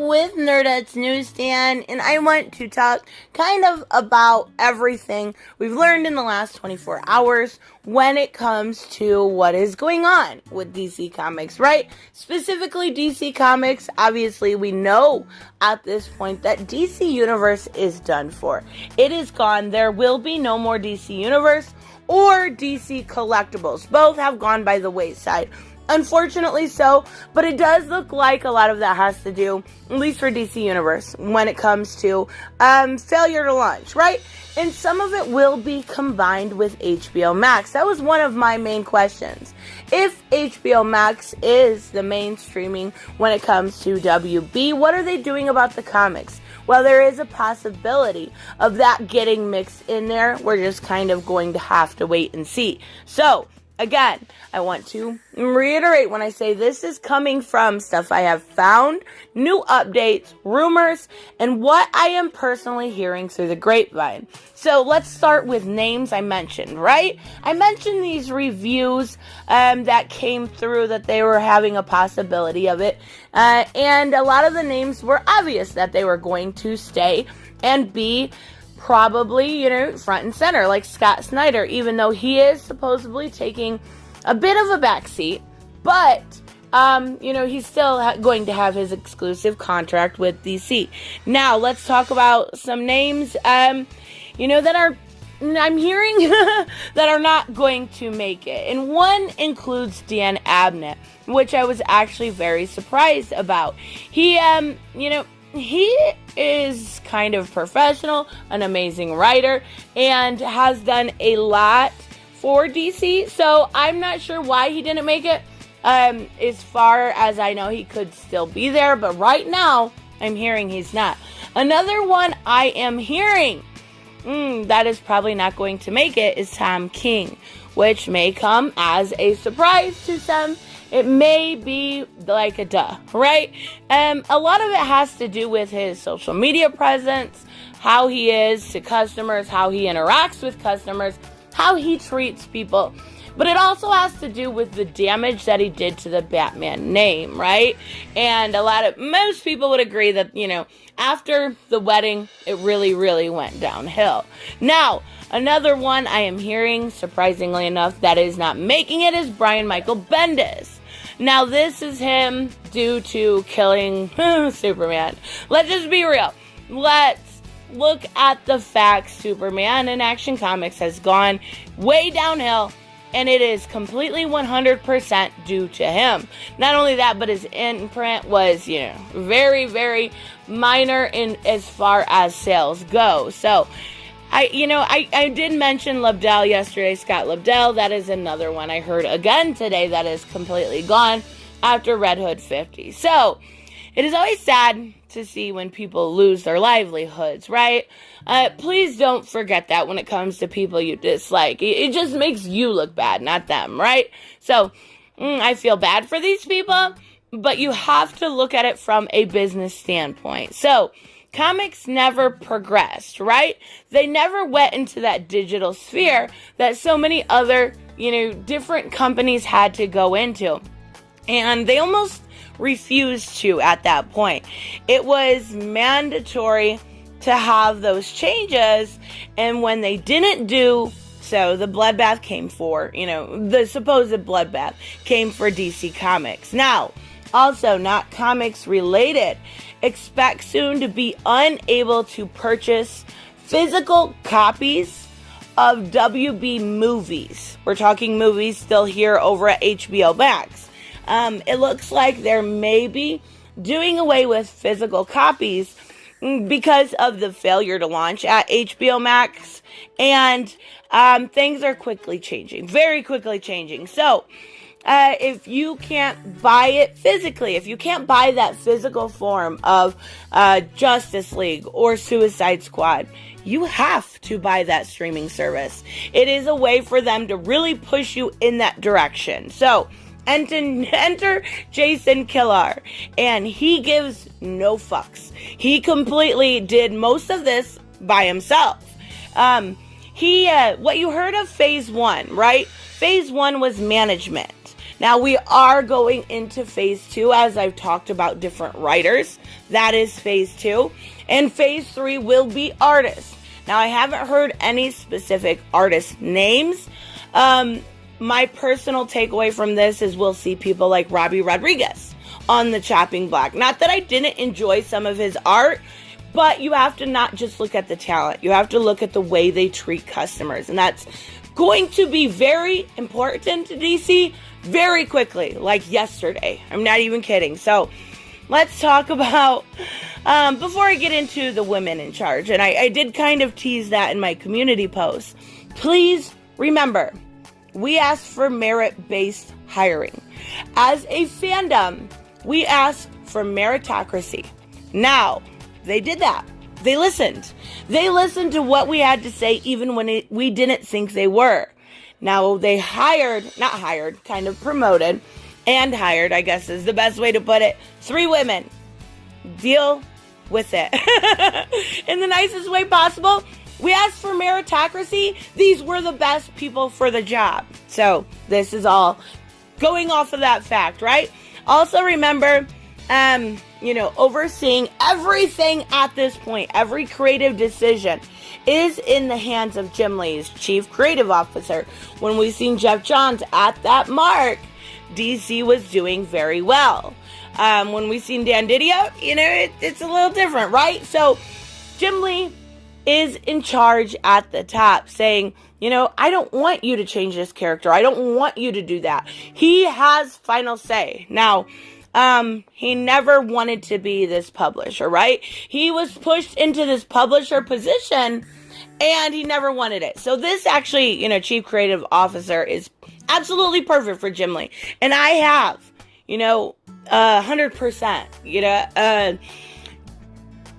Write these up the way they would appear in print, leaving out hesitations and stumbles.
With Nerdette's NewsStand, and I want to talk kind of about everything we've learned in the last 24 hours when it comes to what is going on with DC Comics, right? Specifically DC Comics. Obviously, we know at this point that DC Universe is done for. It is gone. There will be no more DC Universe or DC Collectibles. Both have gone by the wayside. Unfortunately so, but it does look like a lot of that has to do, at least for DC Universe, when it comes to failure to launch, right? And some of it will be combined with HBO Max. That was one of my main questions. If HBO Max is the mainstreaming when it comes to WB, what are they doing about the comics? Well, there is a possibility of that getting mixed in there. We're just kind of going to have to wait and see. So, again, I want to reiterate when I say this is coming from stuff I have found, new updates, rumors, and what I am personally hearing through the grapevine. So let's start with names I mentioned, right? I mentioned these reviews that came through that they were having a possibility of it. And a lot of the names were obvious that they were going to stay and be probably, front and center, like Scott Snyder, even though he is supposedly taking a bit of a backseat, but, he's still going to have his exclusive contract with DC. Now, let's talk about some names, that I'm hearing that are not going to make it. And one includes Dan Abnett, which I was actually very surprised about. He is kind of professional, an amazing writer, and has done a lot for DC, so I'm not sure why he didn't make it. As far as I know, he could still be there, but right now, I'm hearing he's not. Another one I am hearing that is probably not going to make it is Tom King, which may come as a surprise to some. It may be like a duh, right? A lot of it has to do with his social media presence, how he is to customers, how he interacts with customers, how he treats people. But it also has to do with the damage that he did to the Batman name, right? And most people would agree that, after the wedding, it really, really went downhill. Now, another one I am hearing, surprisingly enough, that is not making it is Brian Michael Bendis. Now, this is him due to killing Superman. Let's just be real. Let's look at the facts. Superman in Action Comics has gone way downhill, and it is completely 100% due to him. Not only that, but his imprint was, very, very minor in as far as sales go. So, I did mention Lobdell yesterday, Scott Lobdell. That is another one I heard again today that is completely gone after Red Hood 50. So, it is always sad to see when people lose their livelihoods, right? Please don't forget that when it comes to people you dislike. It just makes you look bad, not them, right? So, I feel bad for these people, but you have to look at it from a business standpoint. So, comics never progressed, right? They never went into that digital sphere that so many other, different companies had to go into. And they almost refused to at that point. It was mandatory to have those changes, and when they didn't do so, the bloodbath came for, the supposed bloodbath came for DC Comics. Now, also not comics related, expect soon to be unable to purchase physical copies of WB movies. We're talking movies still here over at HBO Max. It looks like they're maybe doing away with physical copies because of the failure to launch at HBO Max, and things are quickly changing, very quickly changing. So, if you can't buy it physically, if you can't buy that physical form of Justice League or Suicide Squad, you have to buy that streaming service. It is a way for them to really push you in that direction. So, Enter Jason Killar, and he gives no fucks. He completely did most of this by himself. What you heard of phase 1, right? Phase 1 was management. Now we are going into phase 2, as I've talked about different writers. That is phase 2. And phase 3 will be artists. Now I haven't heard any specific artist names. My personal takeaway from this is we'll see people like Robbie Rodriguez on the chopping block. Not that I didn't enjoy some of his art, but you have to not just look at the talent. You have to look at the way they treat customers. And that's going to be very important to DC very quickly, like yesterday. I'm not even kidding. So let's talk about, before I get into the women in charge, and I did kind of tease that in my community post, please remember, we asked for merit-based hiring. As a fandom, we asked for meritocracy. Now, they did that. They listened. They listened to what we had to say even when we didn't think they were. Now, they kind of promoted and hired, I guess is the best way to put it, 3 women. Deal with it. In the nicest way possible. We asked for meritocracy. These were the best people for the job. So this is all going off of that fact, right? Also remember, overseeing everything at this point, every creative decision is in the hands of Jim Lee's chief creative officer. When we seen Jeff Johns at that mark, DC was doing very well. When we seen Dan Didio, it's a little different, right? So Jim Lee is in charge at the top, saying, I don't want you to change this character. I don't want you to do that. He has final say. Now, he never wanted to be this publisher, right? He was pushed into this publisher position, and he never wanted it. So this actually, chief creative officer is absolutely perfect for Jim Lee. And I have, 100%,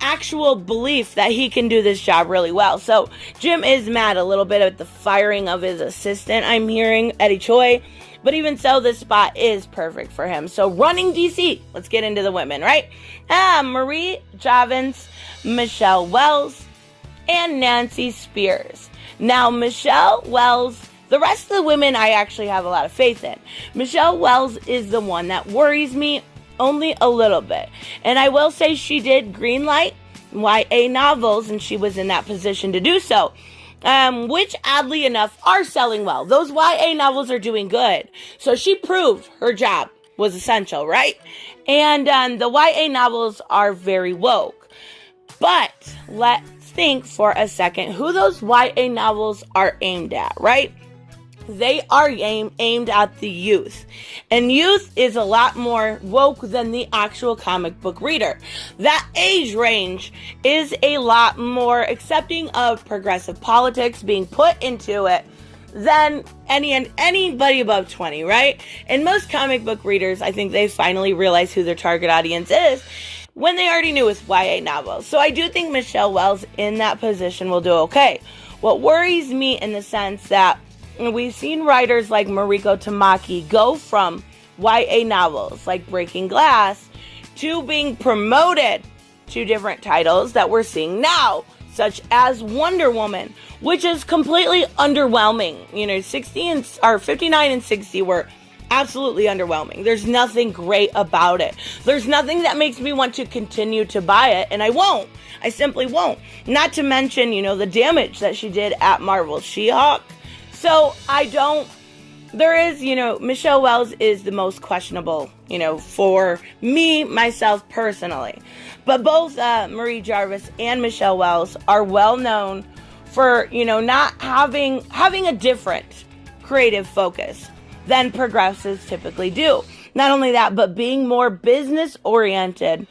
actual belief that he can do this job really well. So Jim is mad a little bit at the firing of his assistant, I'm hearing, Eddie Choi. But even so, this spot is perfect for him. So running DC, let's get into the women, right? Marie Javins, Michelle Wells, and Nancy Spears. Now, Michelle Wells, the rest of the women I actually have a lot of faith in. Michelle Wells is the one that worries me only a little bit. And I will say she did greenlight YA novels, and she was in that position to do so. Which, oddly enough, are selling well. Those YA novels are doing good. So she proved her job was essential, right? And the YA novels are very woke. But let's think for a second who those YA novels are aimed at, right? They are aimed at the youth. And youth is a lot more woke than the actual comic book reader. That age range is a lot more accepting of progressive politics being put into it than anybody above 20, right? And most comic book readers, I think they finally realize who their target audience is when they already knew with YA novels. So I do think Michelle Wells in that position will do okay. What worries me in the sense that we've seen writers like Mariko Tamaki go from YA novels like Breaking Glass to being promoted to different titles that we're seeing now, such as Wonder Woman, which is completely underwhelming. 59 and 60 were absolutely underwhelming. There's nothing great about it. There's nothing that makes me want to continue to buy it, and I won't. I simply won't. Not to mention, the damage that she did at Marvel's She-Hulk. So Michelle Wells is the most questionable, for me, myself personally. But both Marie Jarvis and Michelle Wells are well known for, not having a different creative focus than progressives typically do. Not only that, but being more business oriented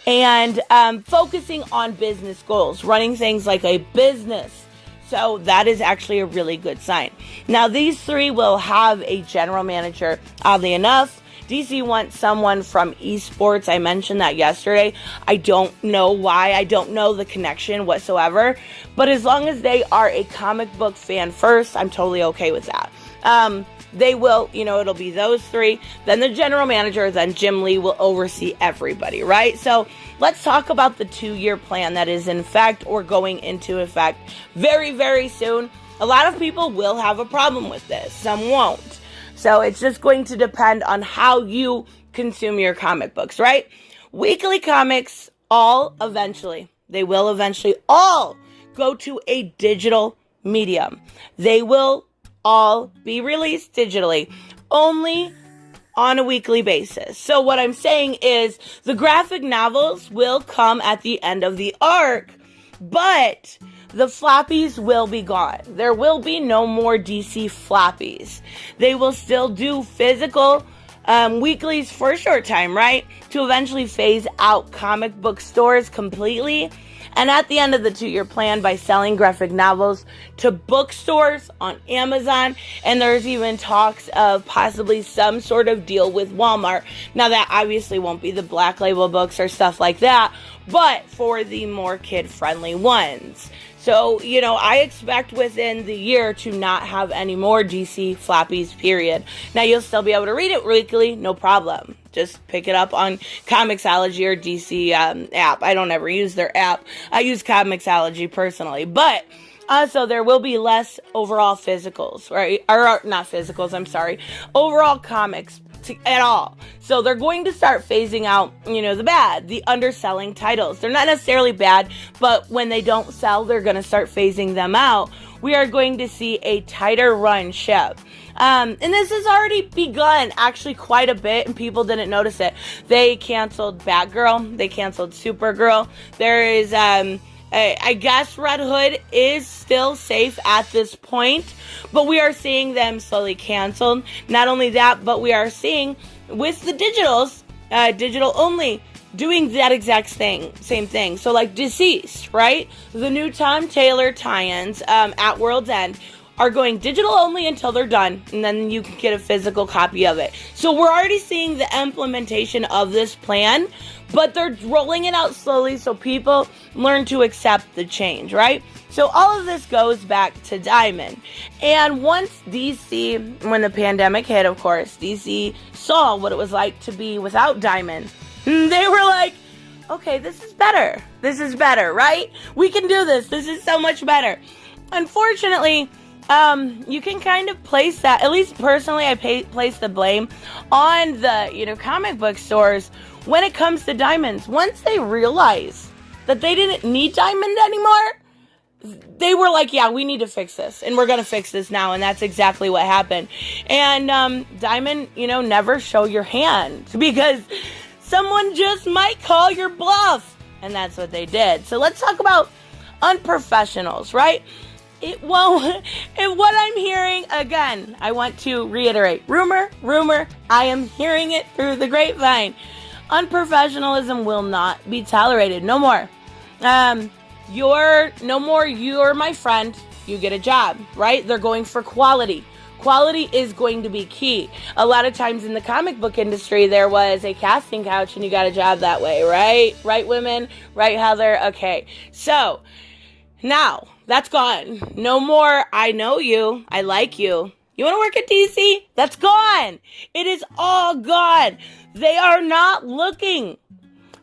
and focusing on business goals, running things like a business. So that is actually a really good sign. Now, these 3 will have a general manager. Oddly enough, DC wants someone from esports. I mentioned that yesterday. I don't know why. I don't know the connection whatsoever. But as long as they are a comic book fan first, I'm totally okay with that. they will, it'll be those three. Then the general manager, then Jim Lee will oversee everybody, right? So let's talk about the 2-year plan that is in effect or going into effect very, very soon. A lot of people will have a problem with this. Some won't. So it's just going to depend on how you consume your comic books, right? Weekly comics they will eventually all go to a digital medium. They will all be released digitally, only on a weekly basis. So what I'm saying is the graphic novels will come at the end of the arc, but the floppies will be gone. There will be no more DC floppies. They will still do physical weeklies for a short time, right? To eventually phase out comic book stores completely. And at the end of the 2-year plan, by selling graphic novels to bookstores on Amazon, and there's even talks of possibly some sort of deal with Walmart. Now that obviously won't be the Black Label books or stuff like that, but for the more kid-friendly ones. So, I expect within the year to not have any more DC floppies, period. Now, you'll still be able to read it weekly, no problem. Just pick it up on Comixology or DC app. I don't ever use their app. I use Comixology personally. But, so there will be less overall physicals, right? Or not physicals, I'm sorry. Overall comics at all. So they're going to start phasing out, the underselling titles. They're not necessarily bad, but when they don't sell, they're going to start phasing them out. We are going to see a tighter run ship. And this has already begun actually quite a bit, and people didn't notice it. They canceled Batgirl. They canceled Supergirl. There is, I guess Red Hood is still safe at this point, but we are seeing them slowly canceled. Not only that, but we are seeing with the digitals, digital only, doing that exact same thing. So like Deceased, right? The new Tom Taylor tie-ins at World's End are going digital only until they're done, and then you can get a physical copy of it. So we're already seeing the implementation of this plan, but they're rolling it out slowly so people learn to accept the change, right? So all of this goes back to Diamond. And once DC, when the pandemic hit, of course, DC saw what it was like to be without Diamond. They were like, okay, this is better. This is better, right? We can do this. This is so much better. Unfortunately, you can kind of place that, at least personally, I place the blame on the, comic book stores when it comes to diamonds. Once they realize that they didn't need Diamond anymore, they were like, yeah, we need to fix this, and we're going to fix this now, and that's exactly what happened. And Diamond, never show your hand, because someone just might call your bluff, and that's what they did. So let's talk about unprofessionals, right? It won't, and what I'm hearing, again, I want to reiterate, rumor, I am hearing it through the grapevine. Unprofessionalism will not be tolerated, no more. You're my friend, you get a job, right? They're going for quality. Quality is going to be key. A lot of times in the comic book industry, there was a casting couch and you got a job that way, right? Right, women? Right, Heather? Okay. So, now, that's gone. No more, I know you, I like you. You want to work at DC? That's gone. It is all gone. They are not looking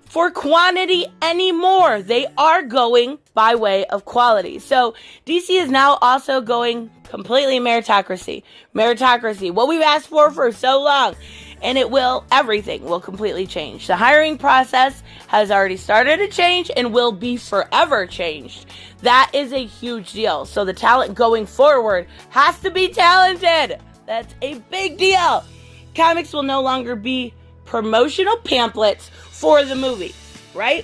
for quantity anymore. They are going by way of quality. So DC is now also going completely meritocracy. Meritocracy, what we've asked for so long. And everything will completely change. The hiring process has already started to change and will be forever changed. That is a huge deal. So the talent going forward has to be talented. That's a big deal. Comics will no longer be promotional pamphlets for the movies, right?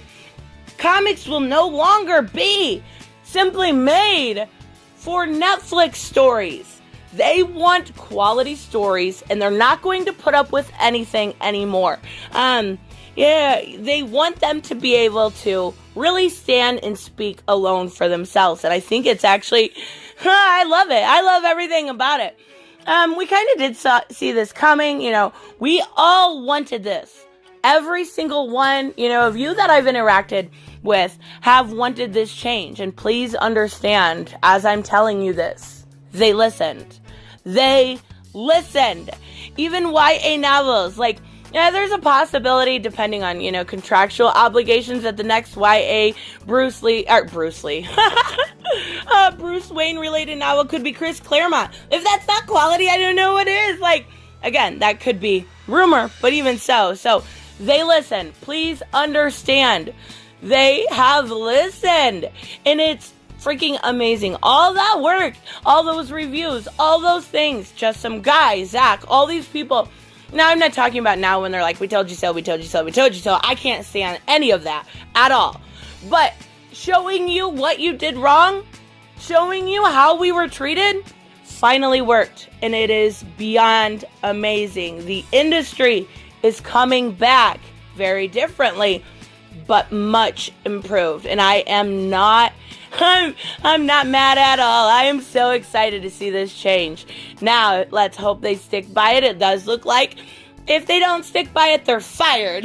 Comics will no longer be simply made for Netflix stories. They want quality stories, and they're not going to put up with anything anymore. They want them to be able to really stand and speak alone for themselves. And I think it's actually, I love it. I love everything about it. We kind of did see this coming. We all wanted this. Every single one, of you that I've interacted with have wanted this change. And please understand, as I'm telling you this, they listened. They listened. Even YA novels, like, yeah, there's a possibility, depending on, contractual obligations, that the next YA Bruce Wayne related novel could be Chris Claremont. If that's not quality, I don't know what is. Like, again, that could be rumor, but even so. So, they listen. Please understand. They have listened. And it's freaking amazing. All that work, all those reviews, all those things, just some guy, Zach, all these people. Now, I'm not talking about now when they're like, we told you so, we told you so, we told you so. I can't stand any of that at all. But showing you what you did wrong, showing you how we were treated, finally worked. And it is beyond amazing. The industry is coming back very differently, but much improved. And I am not... I'm not mad at all. I am so excited to see this change. Now, let's hope they stick by it. It does look like if they don't stick by it, they're fired.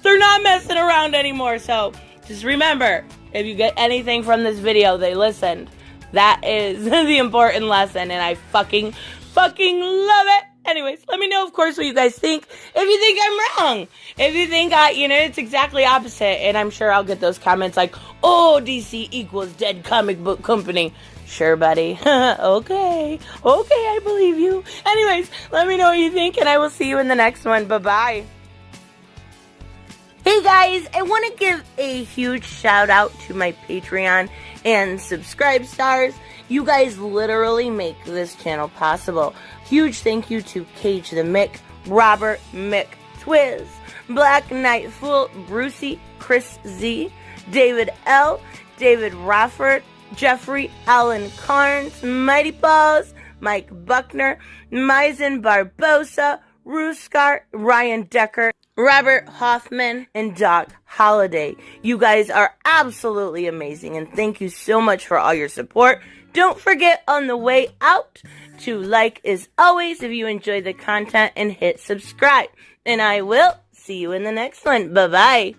They're not messing around anymore. So just remember, if you get anything from this video, they listened. That is the important lesson, and I fucking love it. Anyways, let me know, of course, what you guys think. If you think I'm wrong. If you think it's exactly opposite. And I'm sure I'll get those comments like, oh, DC equals dead comic book company. Sure, buddy. Okay, I believe you. Anyways, let me know what you think, and I will see you in the next one. Bye-bye. Hey, guys, I want to give a huge shout out to my Patreon and subscribe stars. You guys literally make this channel possible. Huge thank you to Cage the Mick, Robert Mick Twiz, Black Knight Fool, Brucey, Chris Z, David L, David Rafford, Jeffrey Allen Carnes, Mighty Balls, Mike Buckner, Maizen Barbosa, Ruskar, Ryan Decker, Robert Hoffman, and Doc Holliday. You guys are absolutely amazing, and thank you so much for all your support. Don't forget on the way out to like as always if you enjoy the content and hit subscribe. And I will see you in the next one. Bye-bye.